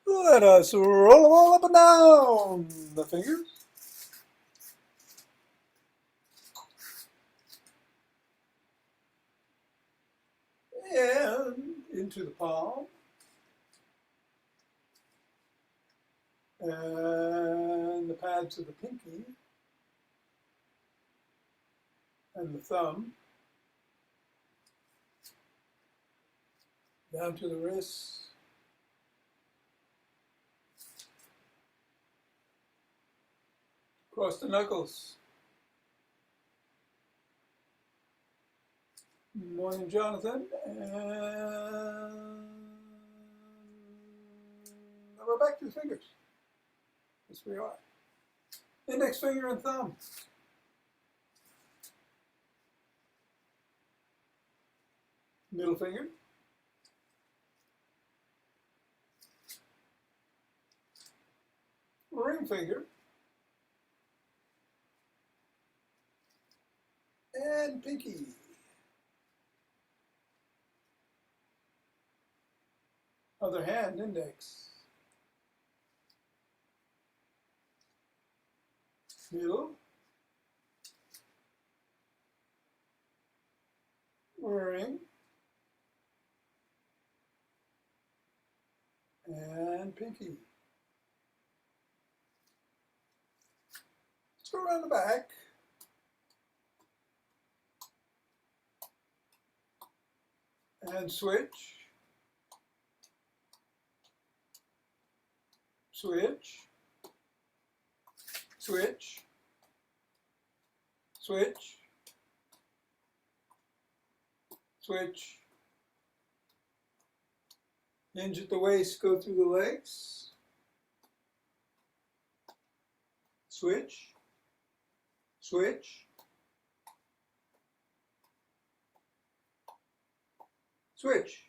Let us roll them all up and down the fingers. And into the palm. And the pads of the pinky. And the thumb. Down to the wrists. Across the knuckles. Morning, Jonathan. And we're back to the fingers. Yes, we are. Index finger and thumb. Middle finger. Ring finger. And pinky. Other hand, index. Middle. Ring. And pinky. Let's go around the back. And switch. Switch. Switch. Switch. Switch. Hinge at the waist, go through the legs. Switch. Switch. Switch.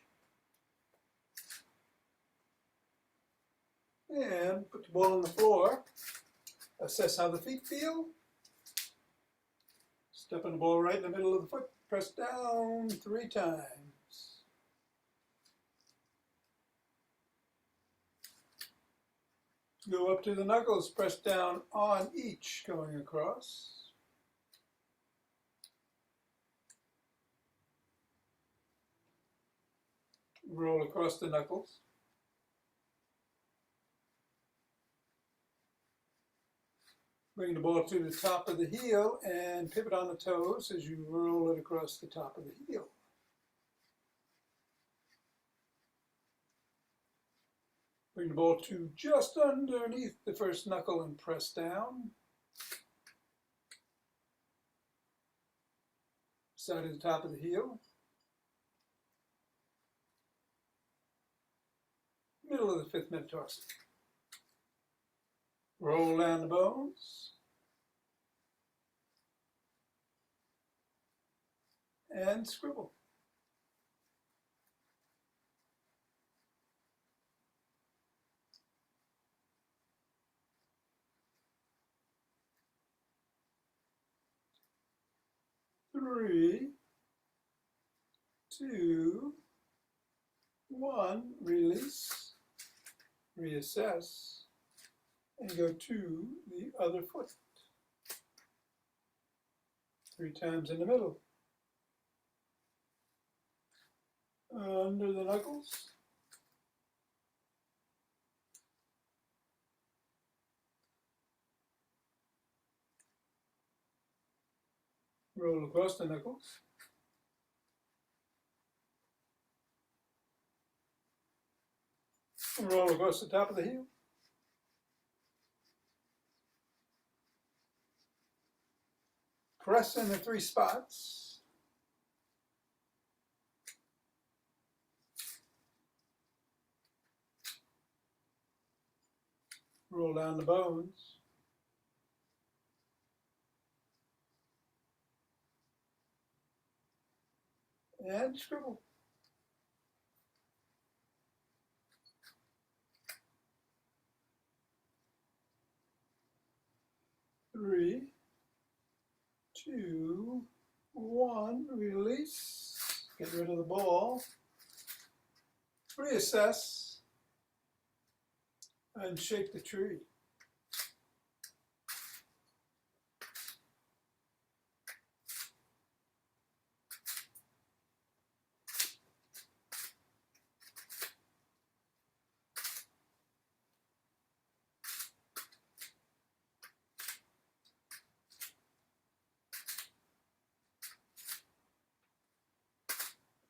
And put the ball on the floor. Assess how the feet feel. Step on the ball right in the middle of the foot. Press down 3 times. Go up to the knuckles. Press down on each going across. Roll across the knuckles. Bring the ball to the top of the heel and pivot on the toes as you roll it across the top of the heel. Bring the ball to just underneath the first knuckle and press down. Side of the top of the heel. Middle of the 5th metatarsal. Roll down the bones. And scribble. Three, 2, 1, release, reassess, and go to the other foot. 3 times in the middle. Under the knuckles. Roll across the knuckles. Roll across the top of the heel. Press in the 3 spots. Roll down the bones. And scribble. Three, 2, 1, release. Get rid of the ball. Reassess. and shake the tree.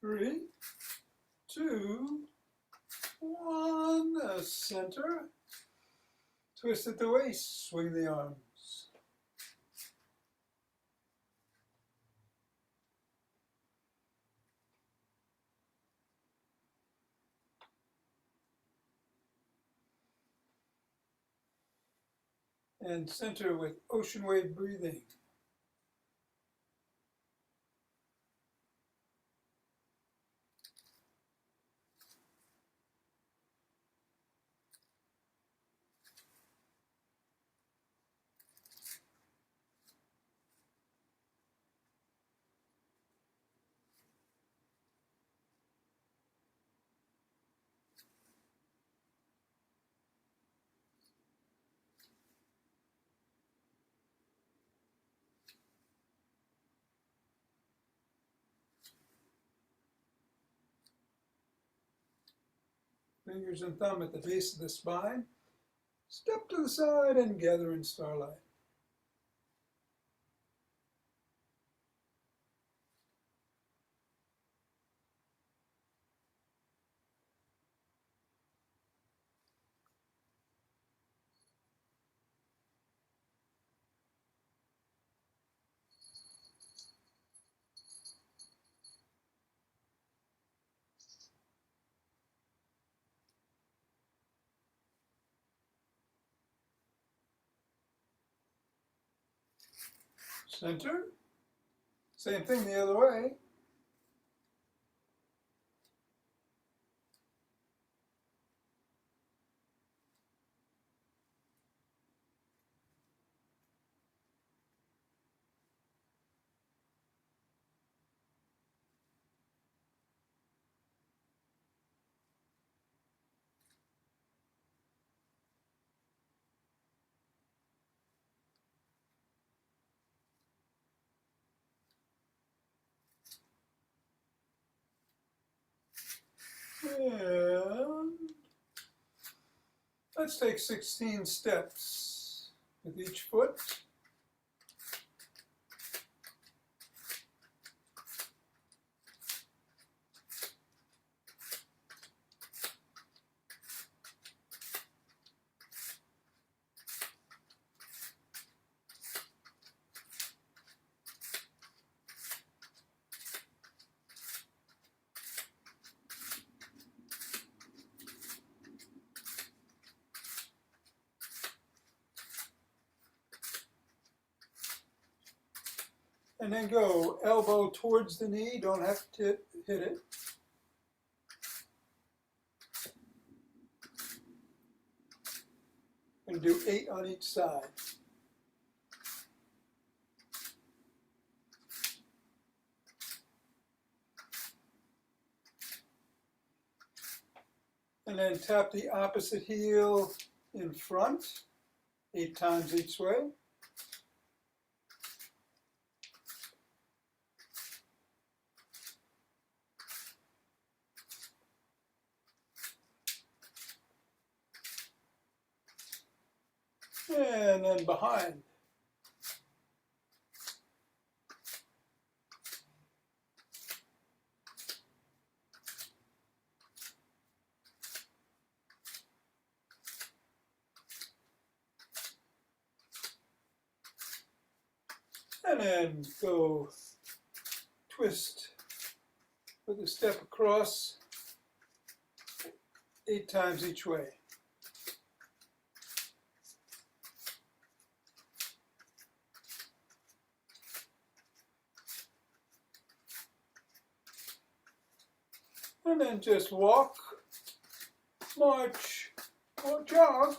Three, two, one, center. Twist at the waist, swing the arms. And center with ocean wave breathing. Fingers and thumb at the base of the spine. Step to the side and gather in starlight. Center. Same thing the other way. And let's take 16 steps with each foot. And then go elbow towards the knee, don't have to hit it. And do 8 on each side. And then tap the opposite heel in front, 8 times each way. And then behind. And then go twist with a step across 8 times each way. And then just walk, march, or jog.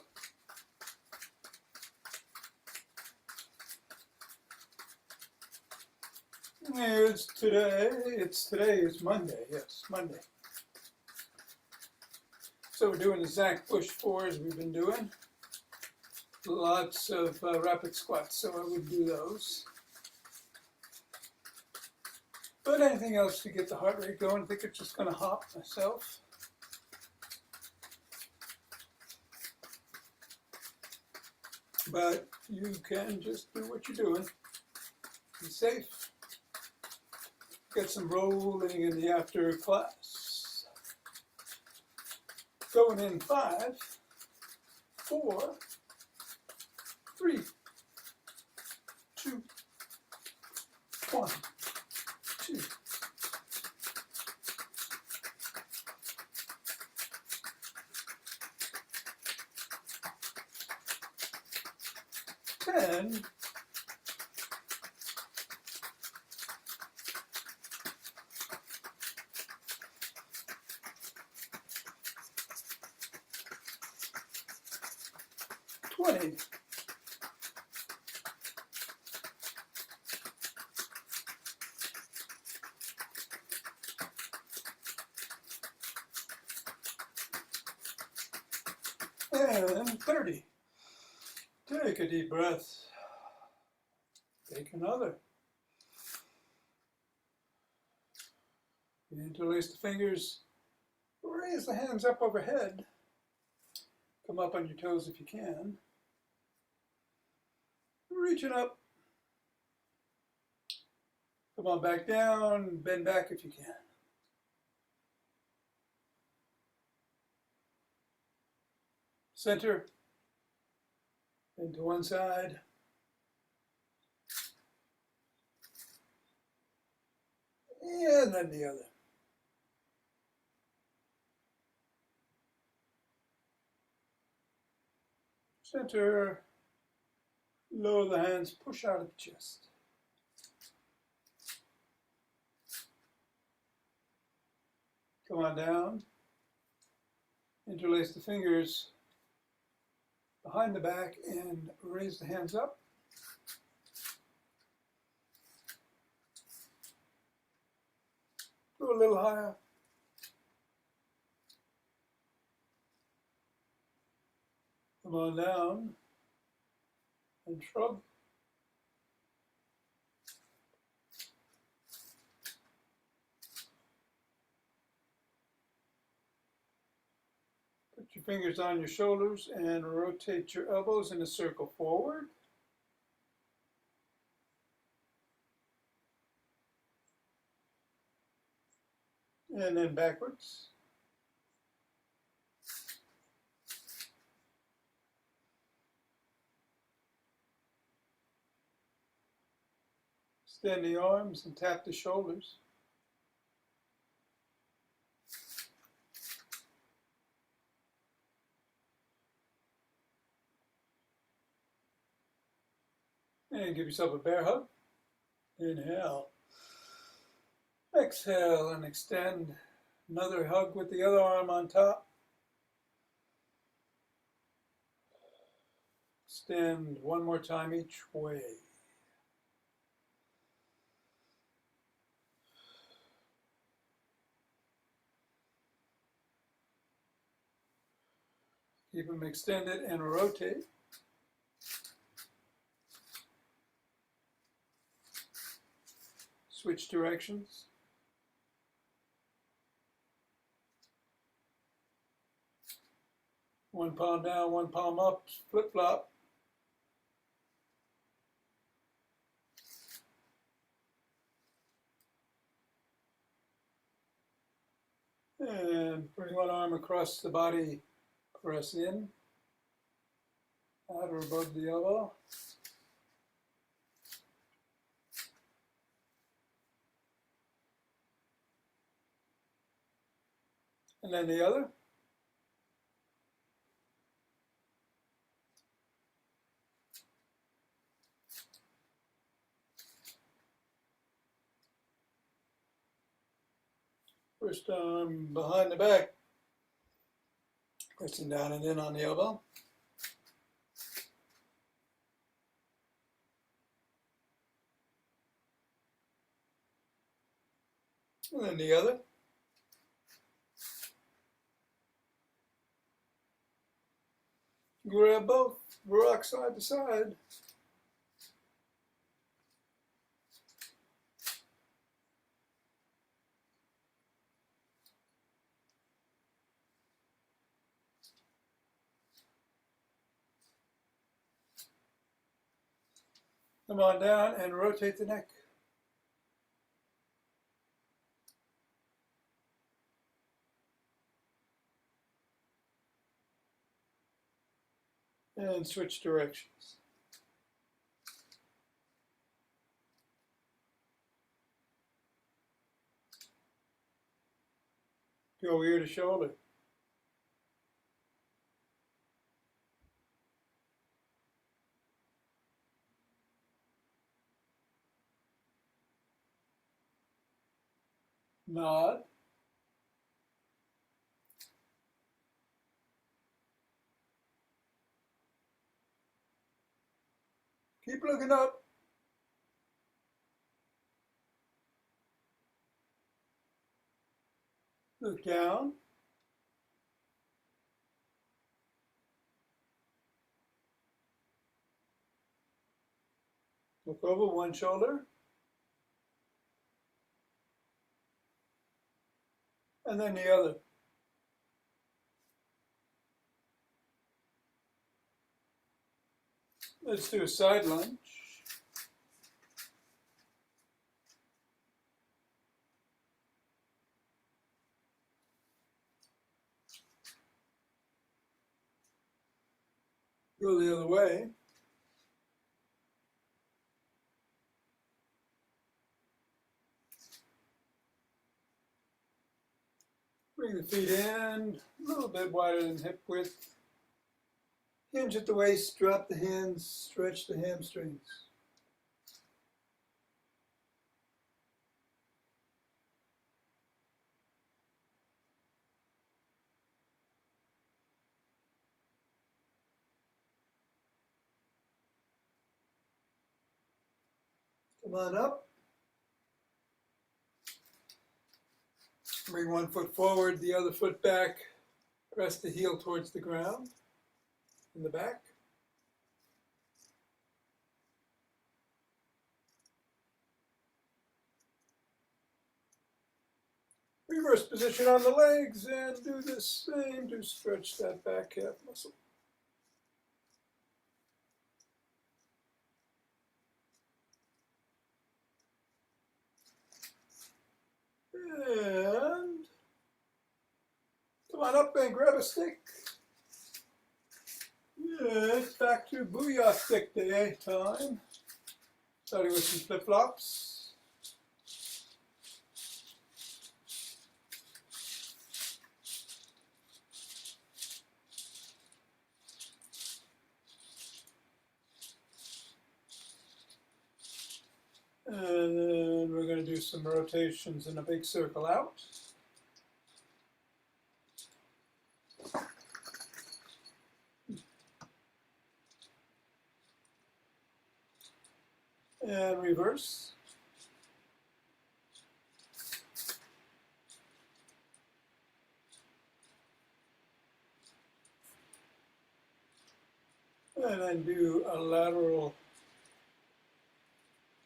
Today is Monday, yes, Monday. So we're doing the Zach Bush 4s we've been doing. Lots of rapid squats, so I would do those. But anything else to get the heart rate going, I think it's just going to hop myself. But you can just do what you're doing. Be safe. Get some rolling in the after class. Going in 5, 4, 3, 2, 1, 2. 10. 20. 30. Take a deep breath. Take another. Interlace the fingers. Raise the hands up overhead. Come up on your toes if you can. Reach it up. Come on back down. Bend back if you can. Center. Bend to one side. And then the other. Center. Lower the hands. Push out of the chest. Come on down. Interlace the fingers behind the back and raise the hands up. Go a little higher. Come on down and shrug. Put your fingers on your shoulders and rotate your elbows in a circle forward. And then backwards. Extend the arms and tap the shoulders. And give yourself a bear hug. Inhale. Exhale and extend. Another hug with the other arm on top. Extend one more time each way. Keep them extended and rotate. Switch directions. One palm down, one palm up, flip-flop. And bring one arm across the body, press in, out or above the elbow. And then the other. First arm behind the back, pressing down and in on the elbow. And then the other. Grab both, rock side to side. Come on down and rotate the neck. And switch directions. Go ear to shoulder. Nod. Keep looking up. Look down. Look over one shoulder. And then the other. Let's do a side lunge. Go the other way. Bring the feet in, a little bit wider than hip width. Hinge at the waist, drop the hands, stretch the hamstrings. Come on up. Bring one foot forward, the other foot back. Press the heel towards the ground in the back. Reverse position on the legs and do the same to stretch that back calf muscle. And come on up and grab a stick. Yes, back to Booyah stick day time. Starting with some flip-flops. And then we're going to do some rotations in a big circle out. And reverse. And then do a lateral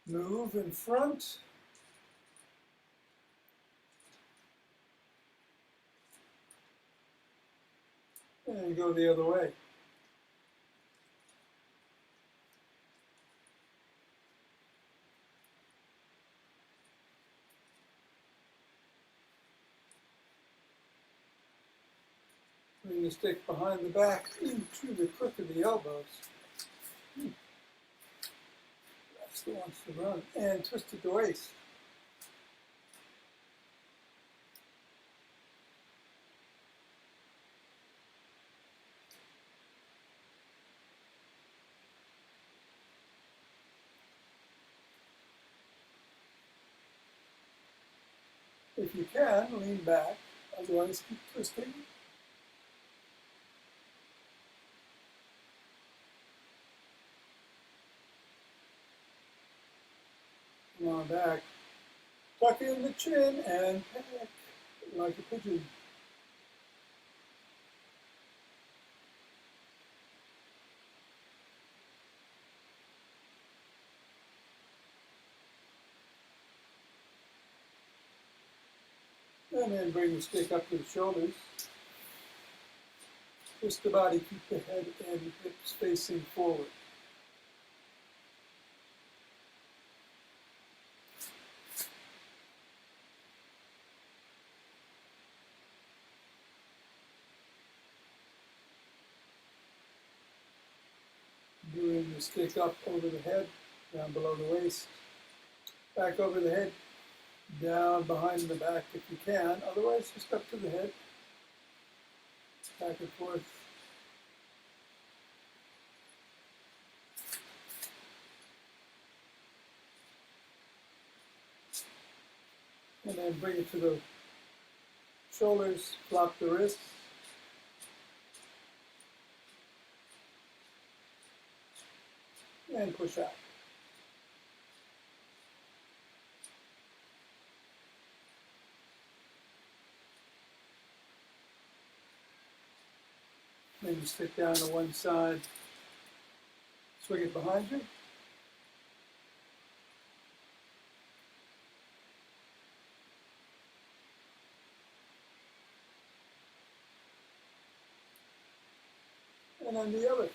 move in front. And go the other way. Bring the stick behind the back into the crook of the elbows. That's the ones to run. And twist at the waist. If you can, lean back. Otherwise, keep twisting. Come on back. Tuck in the chin and peck like a pigeon. And then bring the stick up to the shoulders. Twist the body, keep the head and hips facing forward. Bring the stick up over the head, down below the waist, back over the head, down behind the back if you can, otherwise just up to the head, back and forth. And then bring it to the shoulders, flop the wrists. And push out. Then you stick down to one side, swing it behind you. And then the other.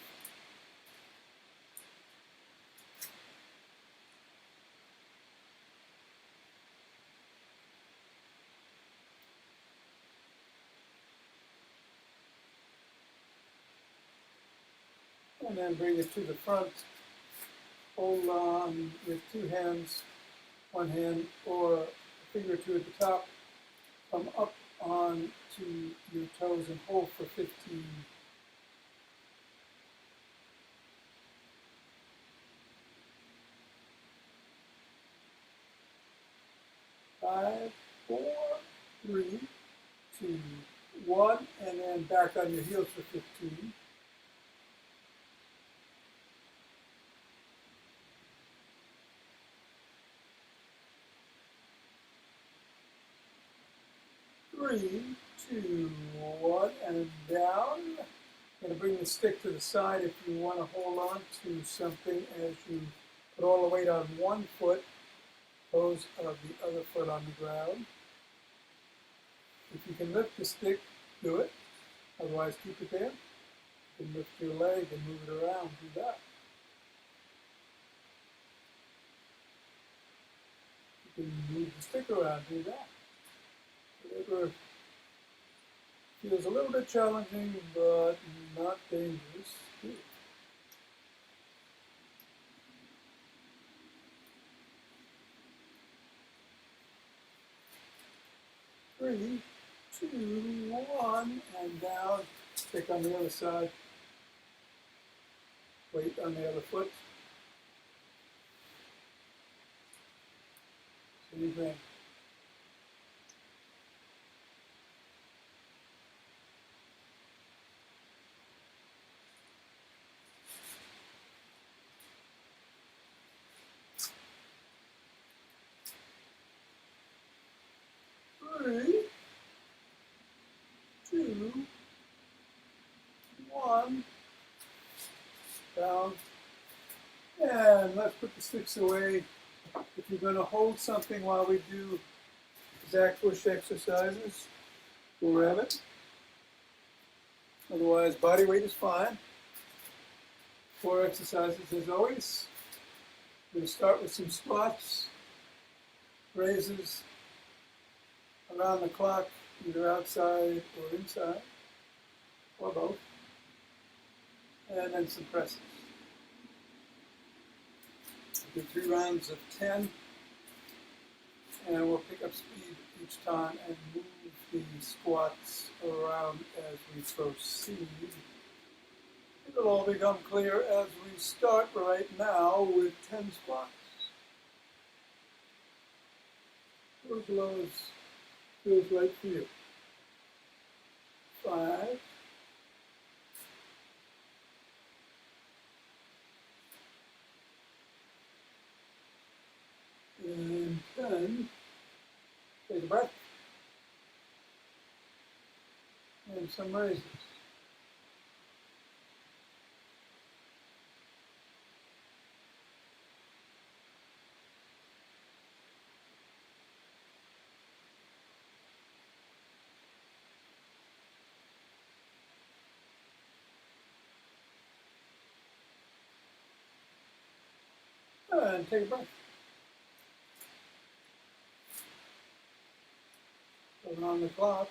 And then bring it to the front. Hold on with two hands, one hand or a finger or two at the top. Come up on to your toes and hold for 15. 5, 4, 3, 2, 1, and then back on your heels for 15. Three, two, one, and down. Going to bring the stick to the side if you want to hold on to something as you put all the weight on one foot, toes of the other foot on the ground. If you can lift the stick, do it. Otherwise, keep it there. You can lift your leg and move it around, do that. You can move the stick around, do that. Whatever feels a little bit challenging, but not dangerous. Do it. Three, two, one, and down. Stick on the other side. Weight on the other foot. Same thing. Three, two, one, down, and let's put the sticks away. If you're going to hold something while we do Zach push exercises, we'll grab it. Otherwise, body weight is fine. 4 exercises as always. We're going to start with some squats, raises, around the clock, either outside or inside, or both, and then some presses. Do 3 rounds of 10, and we'll pick up speed each time and move the squats around as we proceed. It'll all become clear as we start right now with 10 squats. Those blows feels right for you. 5, and 10. Take a breath. And some raises. And take a breath. Put on the clock.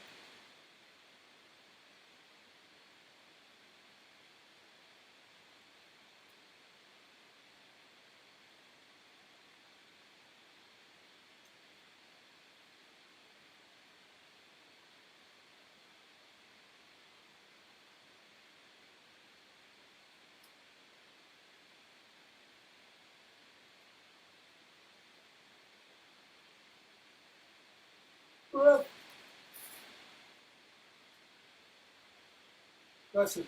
Breath. Presses.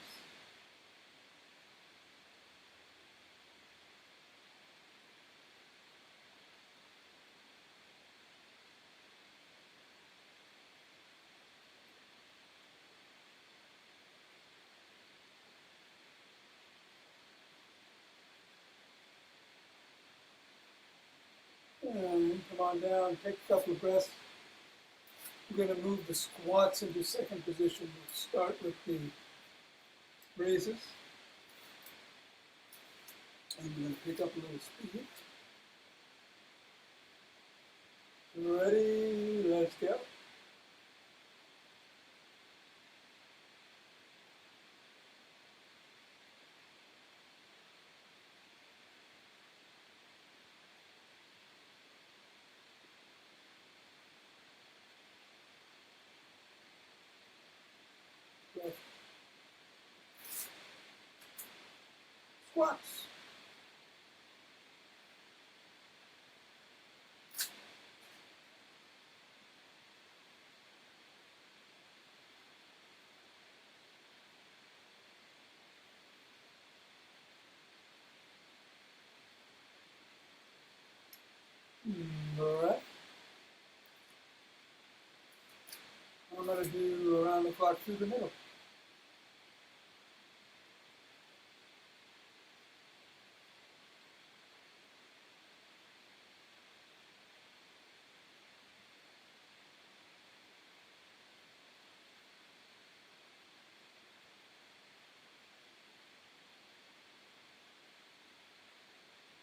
And come on down, take a couple of breaths. We're going to move the squats into second position. We'll start with the raises. And we're going to pick up a little speed. Ready, let's go. Squats. Breath. I'm going to do around the clock through the middle.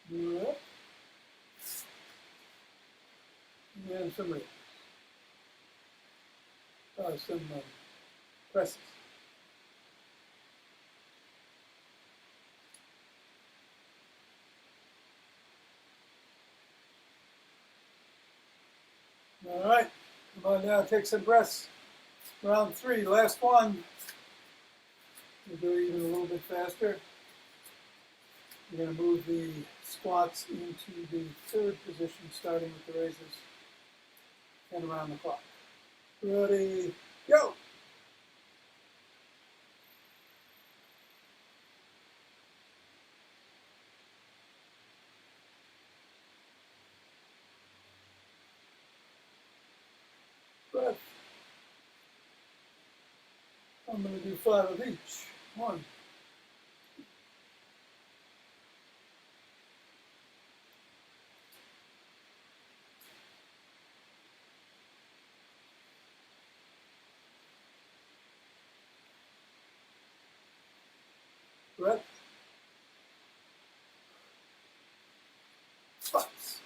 Breath. And some raises. Some presses. All right, come on now, take some breaths. Round 3, last one. We'll do it even a little bit faster. We're going to move the squats into the third position, starting with the raises and around the clock. Ready, go! Breath. I'm going to do 5 of each. 1. Breath. Squats.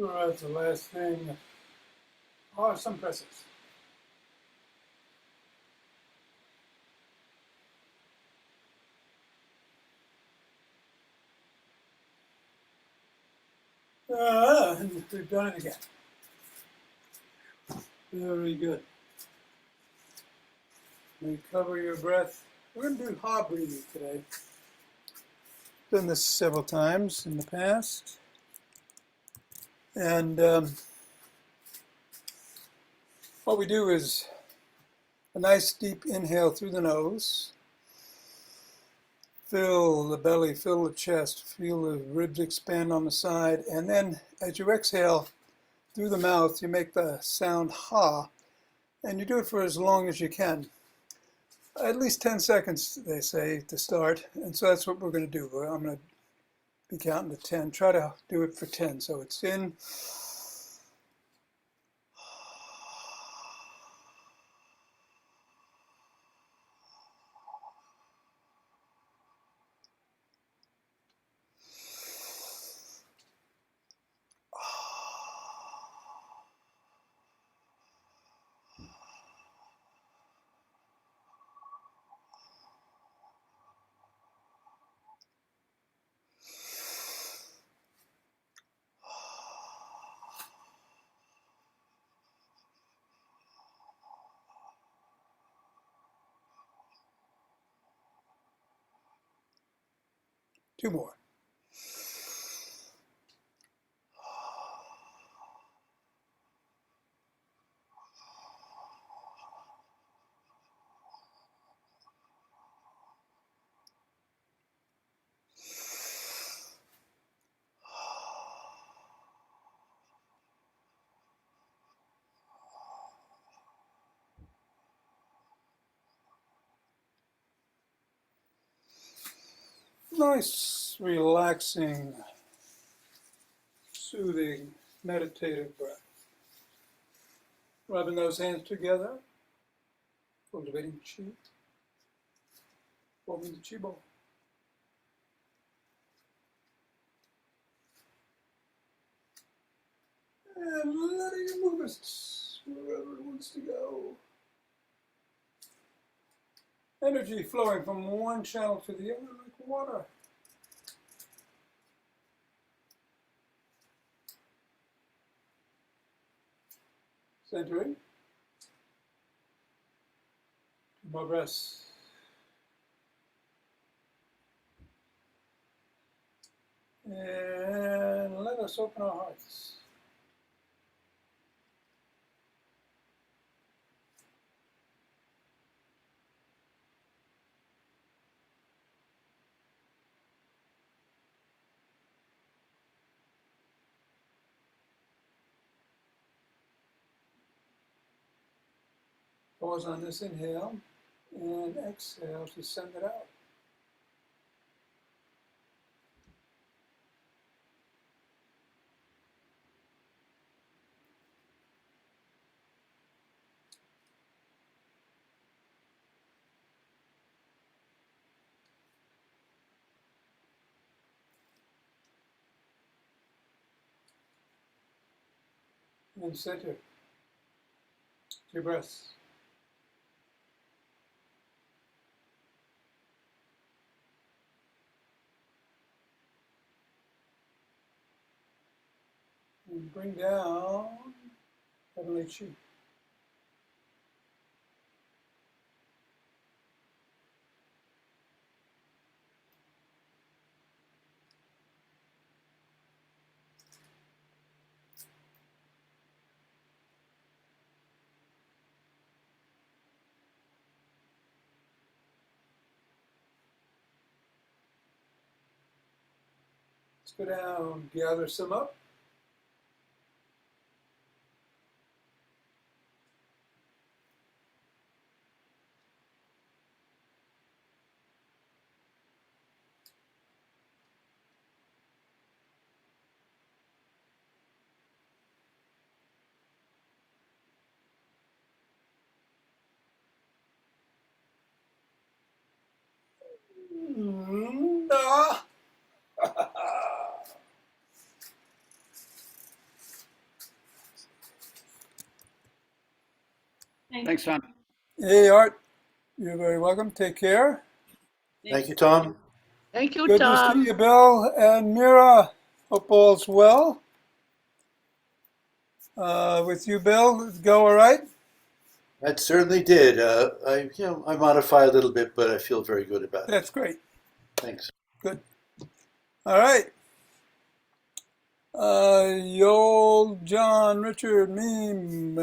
All right, the last thing are some presses. And we've done it again. Very good. Recover your breath. We're going to do hard breathing today. Done this several times in the past. And what we do is a nice deep inhale through the nose. Fill the belly, fill the chest, feel the ribs expand on the side, and then as you exhale through the mouth, you make the sound ha, and you do it for as long as you can. At least 10 seconds, they say, to start, and so that's what we're going to do. I'm going to be counting to 10. Try to do it for 10. So it's in, 2 more. Nice, relaxing, soothing, meditative breath. Rubbing those hands together, cultivating chi, forming the chi ball. And letting it move us wherever it wants to go. Energy flowing from one channel to the other like water. Centering. 2 more breaths. And let us open our hearts. Pause on this inhale and exhale to send it out. And center. 2 breaths. And bring down heavenly chi. Let's go down, gather some up. Ah. Thanks, Tom. Hey, Art. You're very welcome. Take care. Thank you, Tom. Thank you, Good to Tom. see you, Bill and Mira. Hope all's well. With you, Bill, go all right? That certainly did. I modify a little bit, but I feel very good about it. That's great. Thanks. Good. All right. Yo, John, Richard, meme.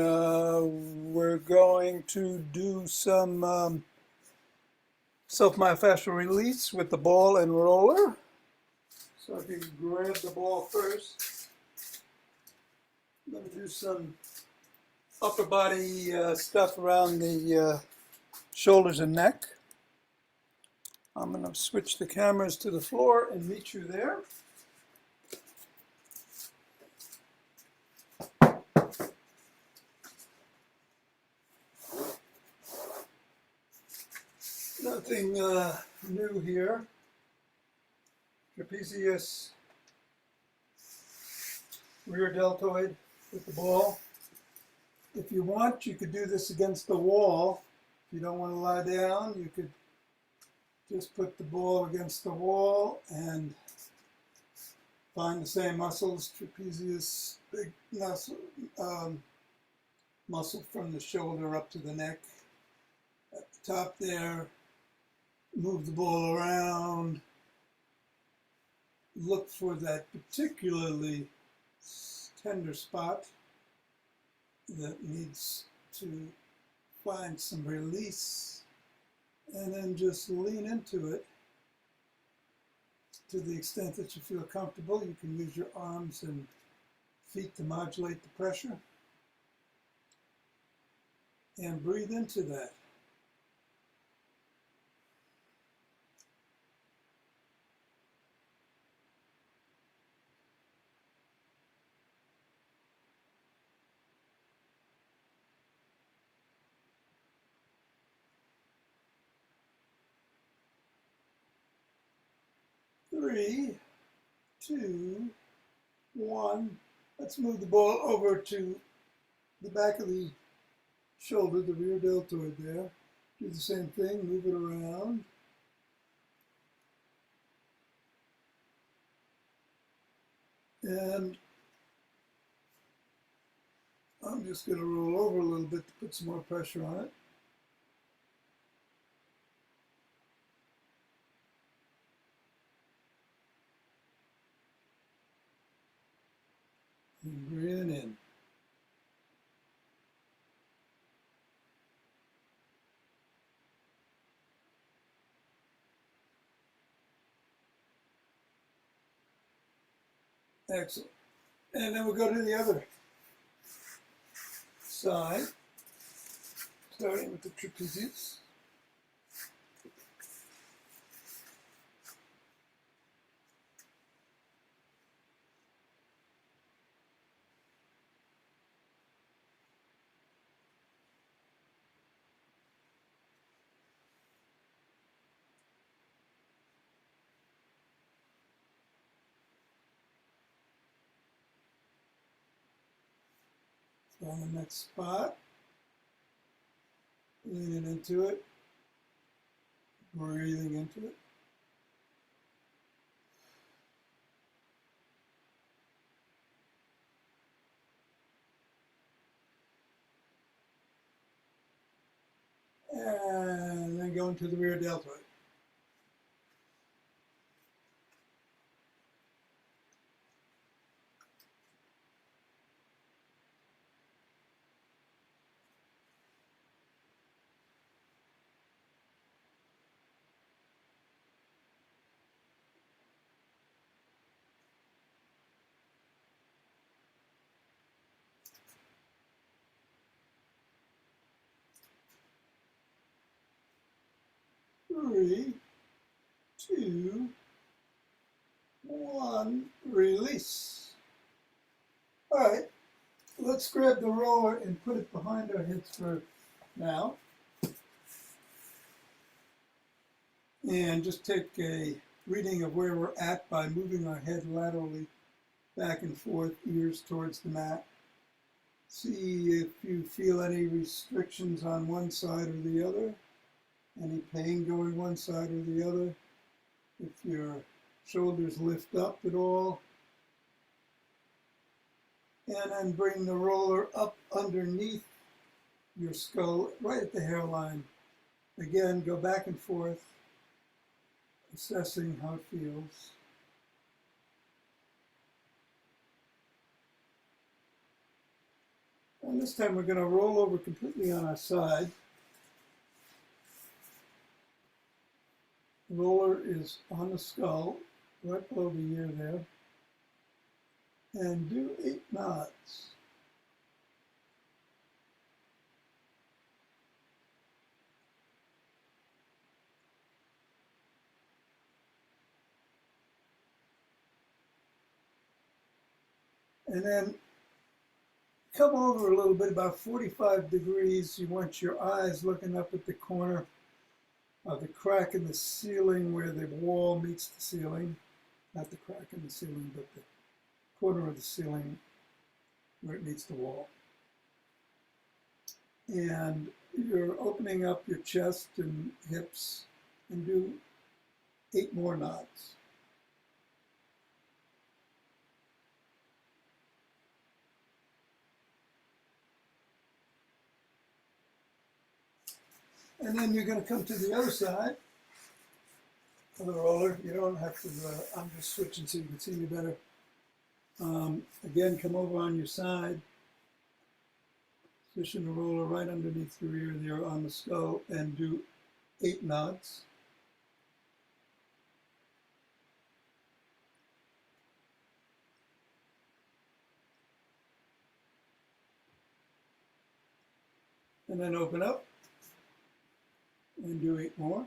We're going to do some self-myofascial release with the ball and roller. So if you grab the ball first, I'm going to do some upper body stuff around the shoulders and neck. I'm going to switch the cameras to the floor and meet you there. Nothing new here. Trapezius, rear deltoid with the ball. If you want, you could do this against the wall. If you don't want to lie down, you could just put the ball against the wall and find the same muscles. Trapezius, big muscle, muscle from the shoulder up to the neck. At the top there, move the ball around, look for that particularly tender spot that needs to find some release, and then just lean into it to the extent that you feel comfortable. You can use your arms and feet to modulate the pressure, and breathe into that. Three, two, one. Let's move the ball over to the back of the shoulder, the rear deltoid there. Do the same thing, move it around. And I'm just going to roll over a little bit to put some more pressure on it. And breathing in. Excellent. And then we'll go to the other side, starting with the trapezius. On the next spot, leaning into it, breathing into it. And then go into the rear deltoid. Three, two, one, release. All right, let's grab the roller and put it behind our heads for now. And just take a reading of where we're at by moving our head laterally back and forth, ears towards the mat. See if you feel any restrictions on one side or the other, any pain going one side or the other, if your shoulders lift up at all. And then bring the roller up underneath your skull, right at the hairline. Again, go back and forth, assessing how it feels. And this time we're going to roll over completely on our side. The roller is on the skull, right below the ear there. And do 8 knots. And then come over a little bit, about 45 degrees. You want your eyes looking up at the corner of the crack in the ceiling where the wall meets the ceiling. Not the crack in the ceiling, but the corner of the ceiling where it meets the wall. And you're opening up your chest and hips, and do 8 more knots. And then you're going to come to the other side. of the roller. You don't have to, I'm just switching so you can see me better. Again, come over on your side. Position the roller right underneath your ear there on the skull and do 8 nods. And then open up and do 8 more.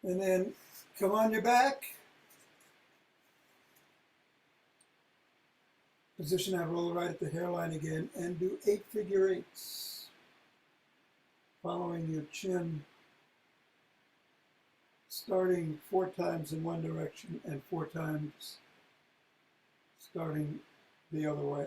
And then come on your back. Position that roller right at the hairline again and do 8 figure eights. Following your chin. Starting 4 times in one direction and 4 times starting the other way.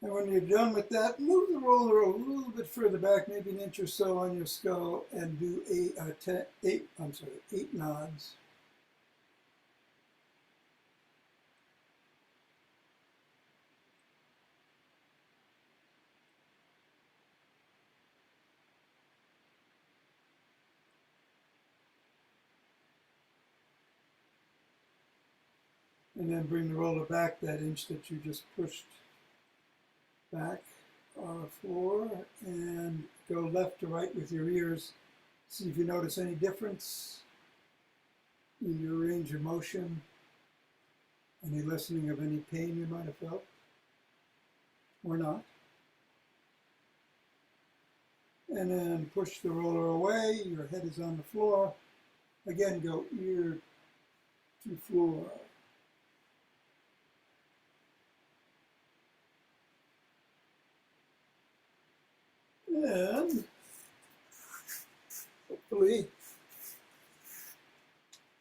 And when you're done with that, move the roller a little bit further back, maybe an inch or so on your skull, and do 8 nods. And then bring the roller back that inch that you just pushed back on the floor, and go left to right with your ears. See if you notice any difference in your range of motion, any lessening of any pain you might have felt, or not. And then push the roller away, your head is on the floor. Again, go ear to floor. And hopefully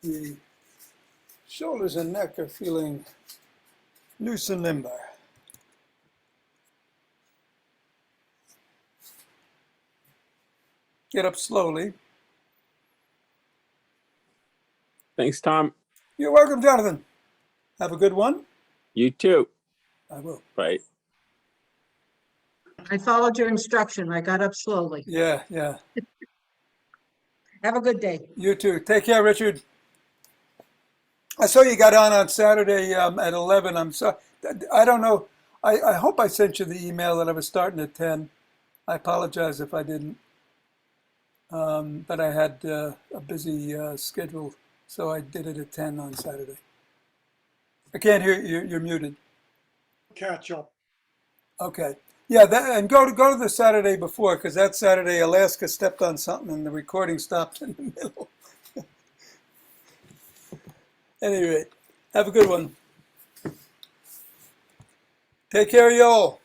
the shoulders and neck are feeling loose and limber. Get up slowly. Thanks, Tom. You're welcome, Jonathan. Have a good one. You too. I will. Bye. I followed your instruction. I got up slowly. Yeah. Have a good day. You too. Take care, Richard. I saw you got on Saturday at 11. I'm sorry. I don't know. I hope I sent you the email that I was starting at 10. I apologize if I didn't. But I had a busy schedule, so I did it at 10 on Saturday. I can't hear you. You're muted. Catch up. Okay. Yeah, and go to the Saturday before, because that Saturday Alaska stepped on something and the recording stopped in the middle. Anyway, have a good one. Take care of y'all.